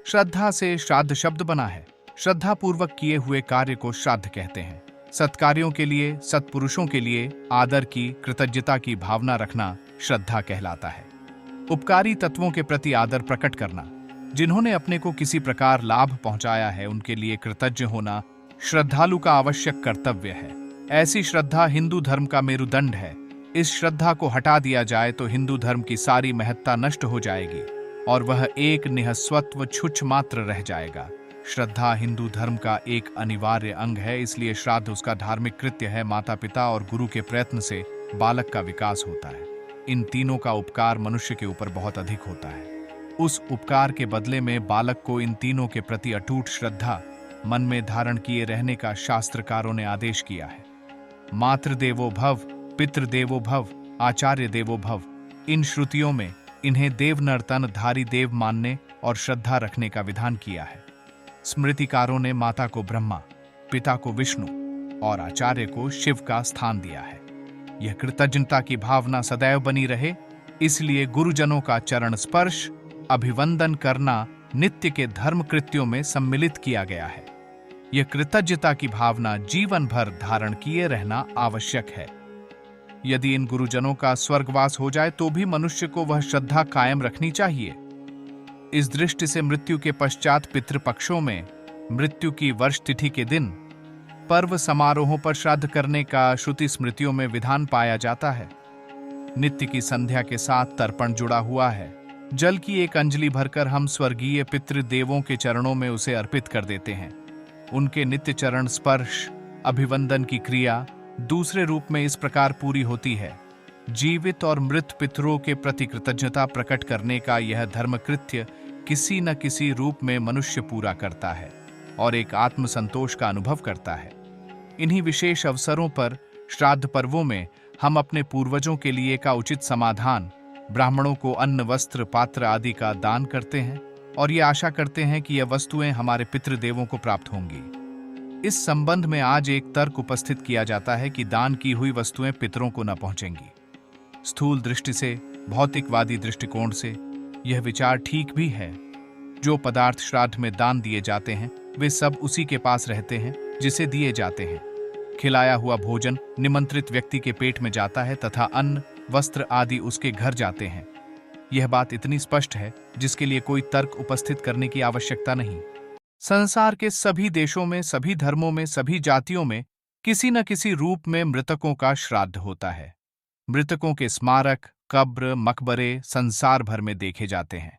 श्रद्धा से श्राद्ध शब्द बना है। श्रद्धा पूर्वक किए हुए कार्य को श्राद्ध कहते हैं। सत्कार्यों के लिए, सत्पुरुषों के लिए आदर की, कृतज्ञता की भावना रखना श्रद्धा कहलाता है। उपकारी तत्वों के प्रति आदर प्रकट करना, जिन्होंने अपने को किसी प्रकार लाभ पहुंचाया है उनके लिए कृतज्ञ होना श्रद्धालु का आवश्यक कर्तव्य है। ऐसी श्रद्धा हिंदू धर्म का मेरुदंड है। इस श्रद्धा को हटा दिया जाए तो हिंदू धर्म की सारी महत्ता नष्ट हो जाएगी और वह एक निःस्वत्व छुछ मात्र रह जाएगा। श्रद्धा हिंदू धर्म का एक अनिवार्य अंग है, इसलिए श्राद्ध उसका धार्मिक कृत्य है। माता पिता और गुरु के प्रयत्न से बालक का विकास होता है। इन तीनों का उपकार मनुष्य के ऊपर बहुत अधिक होता है। उस उपकार के बदले में बालक को इन तीनों के प्रति अटूट श्रद्धा मन में धारण किए रहने का शास्त्रकारों ने आदेश किया है। मातृदेवो भव, पितृदेवो भव, आचार्य देवो भव, इन श्रुतियों में इन्हें देव नर्तन धारी देव मानने और श्रद्धा रखने का विधान किया है। स्मृतिकारों ने माता को ब्रह्मा, पिता को विष्णु और आचार्य को शिव का स्थान दिया है। यह कृतज्ञता की भावना सदैव बनी रहे, इसलिए गुरुजनों का चरण स्पर्श, अभिवंदन करना नित्य के धर्म कृत्यों में सम्मिलित किया गया है। यह कृतज्ञता की भावना जीवन भर धारण किए रहना आवश्यक है। यदि इन गुरुजनों का स्वर्गवास हो जाए तो भी मनुष्य को वह श्रद्धा कायम रखनी चाहिए। इस दृष्टि से मृत्यु के पश्चात पितृपक्षों में मृत्यु की वर्ष तिथि के दिन पर्व समारोहों पर श्राद्ध करने का श्रुति स्मृतियों में विधान पाया जाता है। नित्य की संध्या के साथ तर्पण जुड़ा हुआ है। जल की एक अंजलि भरकर हम स्वर्गीय पितृदेवों के चरणों में उसे अर्पित कर देते हैं। उनके नित्य चरण स्पर्श, अभिवंदन की क्रिया दूसरे रूप में इस प्रकार पूरी होती है। जीवित और मृत पितरों के प्रति कृतज्ञता प्रकट करने का यह धर्म कृत्य किसी न किसी रूप में मनुष्य पूरा करता है और एक आत्म संतोष का अनुभव करता है। इन्हीं विशेष अवसरों पर श्राद्ध पर्वों में हम अपने पूर्वजों के लिए का उचित समाधान, ब्राह्मणों को अन्न, वस्त्र, पात्र आदि का दान करते हैं और ये आशा करते हैं कि यह वस्तुएं हमारे पितृदेवों को प्राप्त होंगी। इस संबंध में आज एक तर्क उपस्थित किया जाता है कि दान की हुई वस्तुएं पितरों को न पहुंचेंगी। स्थूल दृष्टि से, भौतिकवादी दृष्टिकोण से यह विचार ठीक भी है। जो पदार्थ श्राद्ध में दान दिए जाते हैं वे सब उसी के पास रहते हैं जिसे दिए जाते हैं। खिलाया हुआ भोजन निमंत्रित व्यक्ति के पेट में जाता है तथा अन्न, वस्त्र आदि उसके घर जाते हैं। यह बात इतनी स्पष्ट है जिसके लिए कोई तर्क उपस्थित करने की आवश्यकता नहीं। संसार के सभी देशों में, सभी धर्मों में, सभी जातियों में किसी न किसी रूप में मृतकों का श्राद्ध होता है। मृतकों के स्मारक, कब्र, मकबरे संसार भर में देखे जाते हैं।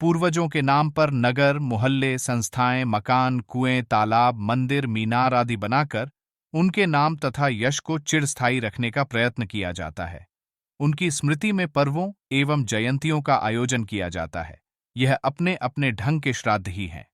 पूर्वजों के नाम पर नगर, मोहल्ले, संस्थाएं, मकान, कुएं, तालाब, मंदिर, मीनार आदि बनाकर उनके नाम तथा यश को चिरस्थायी रखने का प्रयत्न किया जाता है। उनकी स्मृति में पर्वों एवं जयंतियों का आयोजन किया जाता है। यह अपने अपने ढंग के श्राद्ध ही हैं।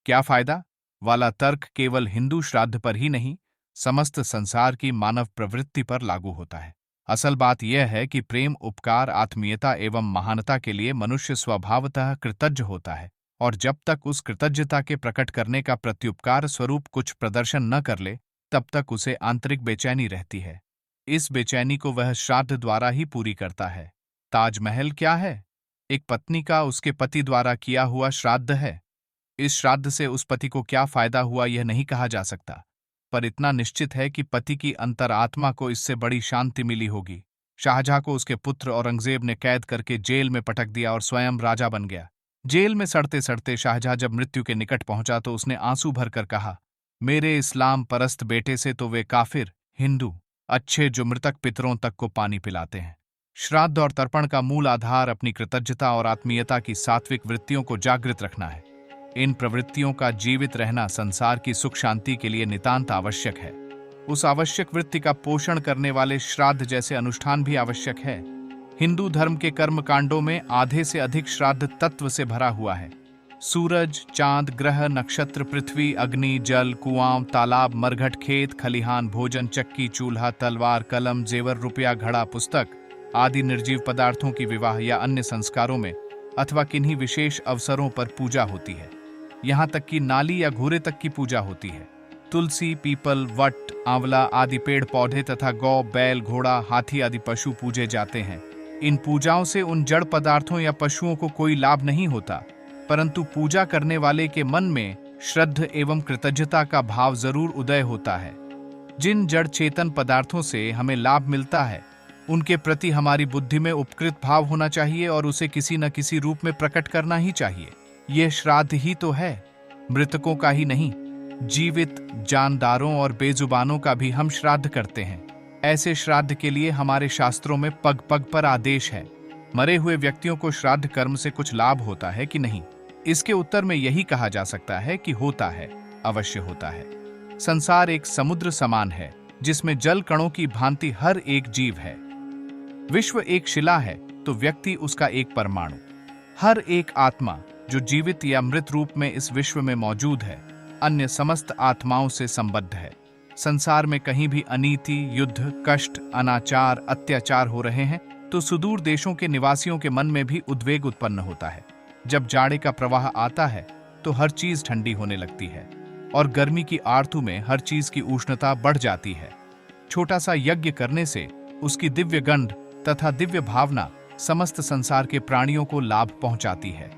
क्या फायदा वाला तर्क केवल हिंदू श्राद्ध पर ही नहीं, समस्त संसार की मानव प्रवृत्ति पर लागू होता है। असल बात यह है कि प्रेम, उपकार, आत्मीयता एवं महानता के लिए मनुष्य स्वभावतः कृतज्ञ होता है और जब तक उस कृतज्ञता के प्रकट करने का प्रत्युपकार स्वरूप कुछ प्रदर्शन न कर ले तब तक उसे आंतरिक बेचैनी रहती है। इस बेचैनी को वह श्राद्ध द्वारा ही पूरी करता है। ताजमहल क्या है? एक पत्नी का उसके पति द्वारा किया हुआ श्राद्ध है। इस श्राद्ध से उस पति को क्या फायदा हुआ यह नहीं कहा जा सकता, पर इतना निश्चित है कि पति की अंतरात्मा को इससे बड़ी शांति मिली होगी। शाहजहां को उसके पुत्र औरंगजेब ने कैद करके जेल में पटक दिया और स्वयं राजा बन गया। जेल में सड़ते सड़ते शाहजहां जब मृत्यु के निकट पहुंचा तो उसने आंसू भरकर कहा, मेरे इस्लाम परस्त बेटे से तो वे काफिर, हिंदू अच्छे जो मृतक पितरों तक को पानी पिलाते हैं। श्राद्ध और तर्पण का मूल आधार अपनी कृतज्ञता और आत्मीयता की सात्विक वृत्तियों को जागृत रखना है। इन प्रवृत्तियों का जीवित रहना संसार की सुख शांति के लिए नितांत आवश्यक है। उस आवश्यक वृत्ति का पोषण करने वाले श्राद्ध जैसे अनुष्ठान भी आवश्यक है। हिंदू धर्म के कर्म कांडों में आधे से अधिक श्राद्ध तत्व से भरा हुआ है। सूरज, चांद, ग्रह, नक्षत्र, पृथ्वी, अग्नि, जल, कुआं, तालाब, मरघट, खेत, खलिहान, भोजन, चक्की, चूल्हा, तलवार, कलम, जेवर, रुपया, घड़ा, पुस्तक आदि निर्जीव पदार्थों की विवाह या अन्य संस्कारों में अथवा किन्हीं विशेष अवसरों पर पूजा होती है। यहाँ तक कि नाली या घूरे तक की पूजा होती है। तुलसी, पीपल, वट, आंवला आदि पेड़ पौधे तथा गौ, बैल, घोड़ा, हाथी आदि पशु पूजे जाते हैं। इन पूजाओं से उन जड़ पदार्थों या पशुओं को कोई लाभ नहीं होता, परंतु पूजा करने वाले के मन में श्रद्धा एवं कृतज्ञता का भाव जरूर उदय होता है। जिन जड़ चेतन पदार्थों से हमें लाभ मिलता है उनके प्रति हमारी बुद्धि में उपकृत भाव होना चाहिए और उसे किसी न किसी रूप में प्रकट करना ही चाहिए। यह श्राद्ध ही तो है, मृतकों का ही नहीं, जीवित जानदारों और बेजुबानों का भी हम श्राद्ध करते हैं। ऐसे श्राद्ध के लिए हमारे शास्त्रों में पग पग पर आदेश है। मरे हुए व्यक्तियों को श्राद्ध कर्म से कुछ लाभ होता है कि नहीं? इसके उत्तर में यही कहा जा सकता है कि होता है, अवश्य होता है। संसार एक समुद्र समान है जिसमें जल कणों की भांति हर एक जीव है। विश्व एक शिला है तो व्यक्ति उसका एक परमाणु। हर एक आत्मा जो जीवित या मृत रूप में इस विश्व में मौजूद है अन्य समस्त आत्माओं से संबद्ध है। संसार में कहीं भी अनीति, युद्ध, कष्ट, अनाचार, अत्याचार हो रहे हैं तो सुदूर देशों के निवासियों के मन में भी उद्वेग उत्पन्न होता है। जब जाड़े का प्रवाह आता है तो हर चीज ठंडी होने लगती है और गर्मी की आरतू में हर चीज की उष्णता बढ़ जाती है। छोटा सा यज्ञ करने से उसकी दिव्य गंध तथा दिव्य भावना समस्त संसार के प्राणियों को लाभ पहुंचाती है।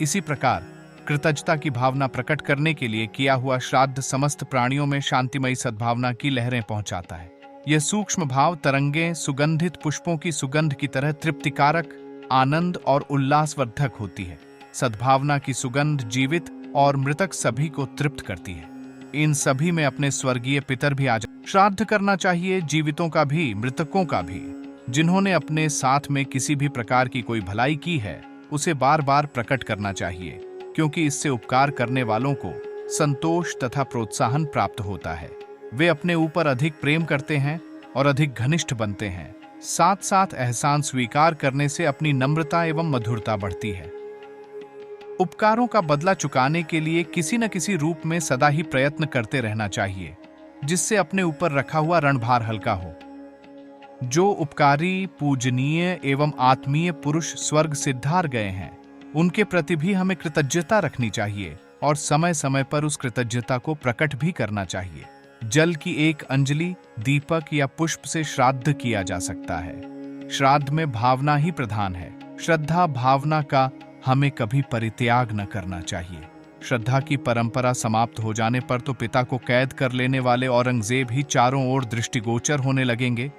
इसी प्रकार कृतज्ञता की भावना प्रकट करने के लिए किया हुआ श्राद्ध समस्त प्राणियों में शांतिमयी सद्भावना की लहरें पहुंचाता है। यह सूक्ष्म भाव तरंगें सुगंधित पुष्पों की सुगंध की तरह तृप्तिकारक, आनंद और उल्लासवर्धक होती है। सद्भावना की सुगंध जीवित और मृतक सभी को तृप्त करती है। इन सभी में अपने स्वर्गीय पितर भी आ जाते। श्राद्ध करना चाहिए जीवितों का भी, मृतकों का भी। जिन्होंने अपने साथ में किसी भी प्रकार की कोई भलाई की है उसे बार बार प्रकट करना चाहिए, क्योंकि इससे उपकार करने वालों को संतोष तथा प्रोत्साहन प्राप्त होता है। वे अपने ऊपर अधिक प्रेम करते हैं और अधिक घनिष्ठ बनते हैं। साथ साथ एहसान स्वीकार करने से अपनी नम्रता एवं मधुरता बढ़ती है। उपकारों का बदला चुकाने के लिए किसी न किसी रूप में सदा ही प्रयत्न करते रहना चाहिए, जिससे अपने ऊपर रखा हुआ रणभार हल्का हो। जो उपकारी, पूजनीय एवं आत्मीय पुरुष स्वर्ग सिद्धार गए हैं उनके प्रति भी हमें कृतज्ञता रखनी चाहिए और समय समय पर उस कृतज्ञता को प्रकट भी करना चाहिए। जल की एक अंजलि, दीपक या पुष्प से श्राद्ध किया जा सकता है। श्राद्ध में भावना ही प्रधान है। श्रद्धा भावना का हमें कभी परित्याग न करना चाहिए। श्रद्धा की परंपरा समाप्त हो जाने पर तो पिता को कैद कर लेने वाले औरंगजेब ही चारों ओर दृष्टिगोचर होने लगेंगे।